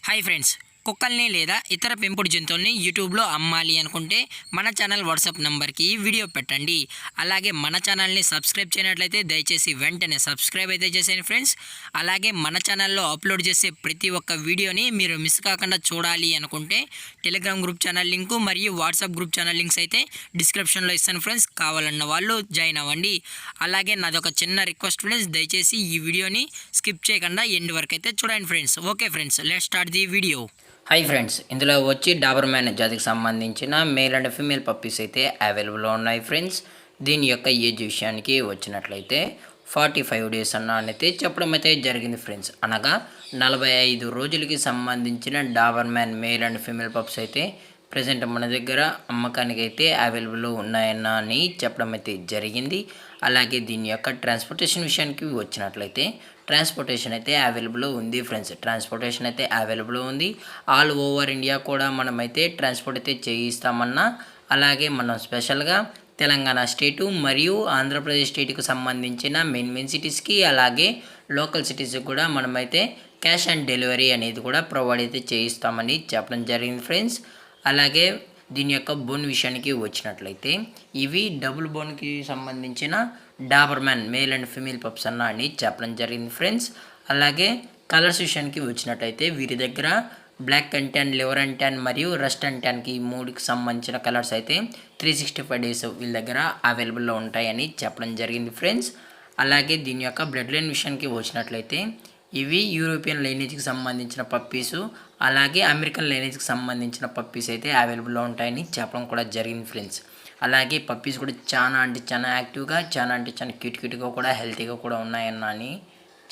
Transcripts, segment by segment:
Hi friends, కుక్కల్ని లేదా ఇతర పెంపుడు జంతువుల్ని యూట్యూబ్లో అమ్మాలి అనుకుంటే మన ఛానల్ వాట్సాప్ నెంబర్కి వీడియో పెట్టండి. అలాగే మన ఛానల్ని సబ్స్క్రైబ్ చేయనట్లయితే దయచేసి వెంటనే సబ్స్క్రైబ్ అయితే చేసేయండి ఫ్రెండ్స్. అలాగే మన ఛానల్లో అప్లోడ్ చేసే ప్రతి ఒక్క వీడియోని మీరు మిస్ కాకుండా చూడాలి అనుకుంటే టెలిగ్రామ్ గ్రూప్ ఛానల్ లింకు మరియు వాట్సాప్ గ్రూప్ ఛానల్ లింక్స్ అయితే డిస్క్రిప్షన్లో ఇస్తాను ఫ్రెండ్స్. కావాలన్న వాళ్ళు జాయిన్ అవ్వండి. అలాగే నాదొక చిన్న రిక్వెస్ట్ ఫ్రెండ్స్, దయచేసి ఈ వీడియోని స్కిప్ చేయకుండా ఎండ్ వరకు అయితే చూడండి friends. Okay friends, let's start the video. Hi friends, ఇందులో వచ్చి డాబర్ మ్యాన్ జాతికి సంబంధించిన మేల్ అండ్ ఫీమేల్ పప్పీస్ అయితే అవైలబుల్లో ఉన్నాయి ఫ్రెండ్స్. దీని యొక్క ఏజ్ విషయానికి వచ్చినట్లయితే 45 డేస్ అయితే చెప్పడం అయితే జరిగింది ఫ్రెండ్స్. అనగా 45 రోజులకి సంబంధించిన Dabur man male and female pups అయితే ప్రజెంట్ మన దగ్గర అమ్మకానికి అయితే అవైలబుల్లో ఉన్నాయని చెప్పడం అయితే జరిగింది. అలాగే దీని యొక్క ట్రాన్స్పోర్టేషన్ విషయానికి వచ్చినట్లయితే ట్రాన్స్పోర్టేషన్ అయితే అవైలబుల్ ఉంది ఫ్రెండ్స్. ట్రాన్స్పోర్టేషన్ అయితే అవైలబుల్ ఉంది. ఆల్ ఓవర్ ఇండియా కూడా మనమైతే ట్రాన్స్పోర్ట్ అయితే చేయిస్తామన్నా, అలాగే మనం స్పెషల్గా తెలంగాణ స్టేటు మరియు ఆంధ్రప్రదేశ్ స్టేట్కి సంబంధించిన మెయిన్ సిటీస్కి, అలాగే లోకల్ సిటీస్కి కూడా మనమైతే క్యాష్ ఆన్ డెలివరీ అనేది కూడా ప్రొవైడ్ అయితే చేయిస్తామని చెప్పడం జరిగింది ఫ్రెండ్స్. అలాగే దీని యొక్క బోన్ విషయానికి వచ్చినట్లయితే ఇవి డబుల్ బోన్కి సంబంధించిన Dabur man male and female pups అని చెప్పడం జరిగింది ఫ్రెండ్స్. అలాగే కలర్స్ విషయానికి వచ్చినట్లయితే వీరి దగ్గర black and tan, liver and tan మరియు రస్ట్ అండ్ ట్యాన్కి మూడుకి సంబంధించిన కలర్స్ అయితే 365 డేస్ వీళ్ళ దగ్గర అవైలబుల్లో ఉంటాయని చెప్పడం జరిగింది ఫ్రెండ్స్. అలాగే దీని యొక్క బ్లడ్ లైన్ విషయానికి వచ్చినట్లయితే ఇవి యూరోపియన్ లైనేజ్కి సంబంధించిన పప్పీసు, అలాగే అమెరికన్ లైనేజ్కి సంబంధించిన పప్పీస్ అయితే అవైలబుల్లో ఉంటాయని చెప్పడం కూడా జరిగింది ఫ్రెండ్స్. అలాగే పప్పీస్ కూడా చాలా యాక్టివ్గా, చాలా క్యూట్గా కూడా హెల్తీగా కూడా ఉన్నాయని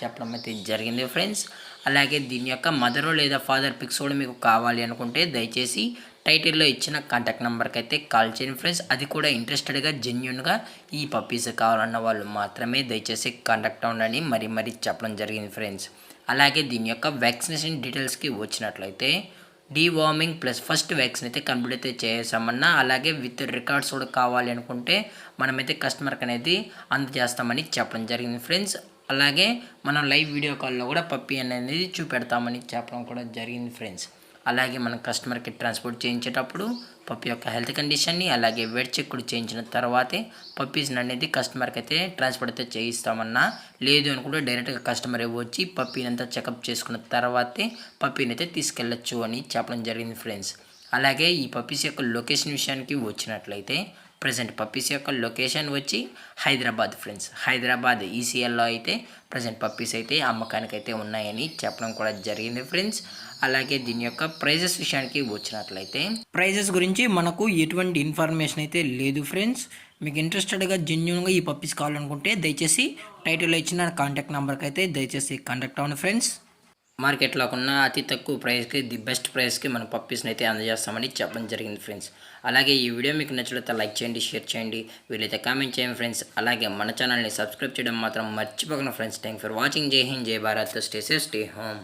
చెప్పడం అయితే జరిగింది ఫ్రెండ్స్. అలాగే దీని యొక్క మదర్ లేదా ఫాదర్ పిక్స్ కూడా మీకు కావాలి అనుకుంటే దయచేసి టైటిల్లో ఇచ్చిన కాంటాక్ట్ నెంబర్కి అయితే కాల్ చేయండి ఫ్రెండ్స్. అది కూడా ఇంట్రెస్టెడ్గా జెన్యున్గా ఈ పప్పీస్ కావాలన్న వాళ్ళు మాత్రమే దయచేసి కాంటాక్ట్ అవ్వండి మరీ చెప్పడం జరిగింది ఫ్రెండ్స్. అలాగే దీని యొక్క వ్యాక్సినేషన్ డీటెయిల్స్కి వచ్చినట్లయితే డీవార్మింగ్ ప్లస్ ఫస్ట్ వ్యాక్సిన్ అయితే కంప్లీట్ అయితే చేసామన్నా, అలాగే విత్ రికార్డ్స్ కూడా కావాలి అనుకుంటే మనమైతే కస్టమర్కి అనేది అందజేస్తామని చెప్పడం జరిగింది ఫ్రెండ్స్. అలాగే మనం లైవ్ వీడియో కాల్లో కూడా పప్పీ అనేది చూపెడతామని చెప్పడం కూడా జరిగింది ఫ్రెండ్స్. అలాగే మనం కస్టమర్కి ట్రాన్స్పోర్ట్ చేయించేటప్పుడు పప్పీ యొక్క హెల్త్ కండిషన్ని, అలాగే వెయిట్ చెక్ కూడా చేయించిన తర్వాతే పప్పీస్ని అనేది కస్టమర్కి అయితే ట్రాన్స్పోర్ట్ అయితే చేయిస్తామన్నా, లేదు అనుకుంటే డైరెక్ట్గా కస్టమర్ వచ్చి పప్పీని అంతా చెకప్ చేసుకున్న తర్వాతే పప్పీని అయితే తీసుకెళ్ళచ్చు అని చెప్పడం జరిగింది ఫ్రెండ్స్. అలాగే ఈ పప్పీస్ యొక్క లొకేషన్ విషయానికి వచ్చినట్లయితే ప్రజెంట్ పప్పీస్ యొక్క లొకేషన్ వచ్చి హైదరాబాద్ ఫ్రెండ్స్. హైదరాబాద్ ఈసీఎల్లో అయితే ప్రజెంట్ పప్పీస్ అయితే అమ్మకానికి అయితే ఉన్నాయని చెప్పడం కూడా జరిగింది ఫ్రెండ్స్. అలాగే దీని యొక్క ప్రైజెస్ విషయానికి వచ్చినట్లయితే ప్రైజెస్ గురించి మనకు ఎటువంటి ఇన్ఫర్మేషన్ అయితే లేదు ఫ్రెండ్స్. మీకు ఇంట్రెస్టెడ్గా జెన్యున్గా ఈ పప్పీస్ కావాలనుకుంటే దయచేసి టైటిల్లో ఇచ్చిన కాంటాక్ట్ నెంబర్కి అయితే దయచేసి కాంటాక్ట్ అవ్వండి ఫ్రెండ్స్. మార్కెట్లో ఉన్న అతి తక్కువ ప్రైస్కి, ది బెస్ట్ ప్రైస్కి మన పప్పీస్ని అయితే అందజేస్తామని చెప్పడం జరిగింది ఫ్రెండ్స్. అలాగే ఈ వీడియో మీకు నచ్చినట్లయితే లైక్ చేయండి, షేర్ చేయండి, వీలైతే కామెంట్ చేయండి ఫ్రెండ్స్. అలాగే మన ఛానల్ని సబ్స్క్రైబ్ చేయడం మాత్రం మర్చిపోకండి ఫ్రెండ్స్. Thank for watching. జై హింద్, జై Bharat, stay safe, stay home.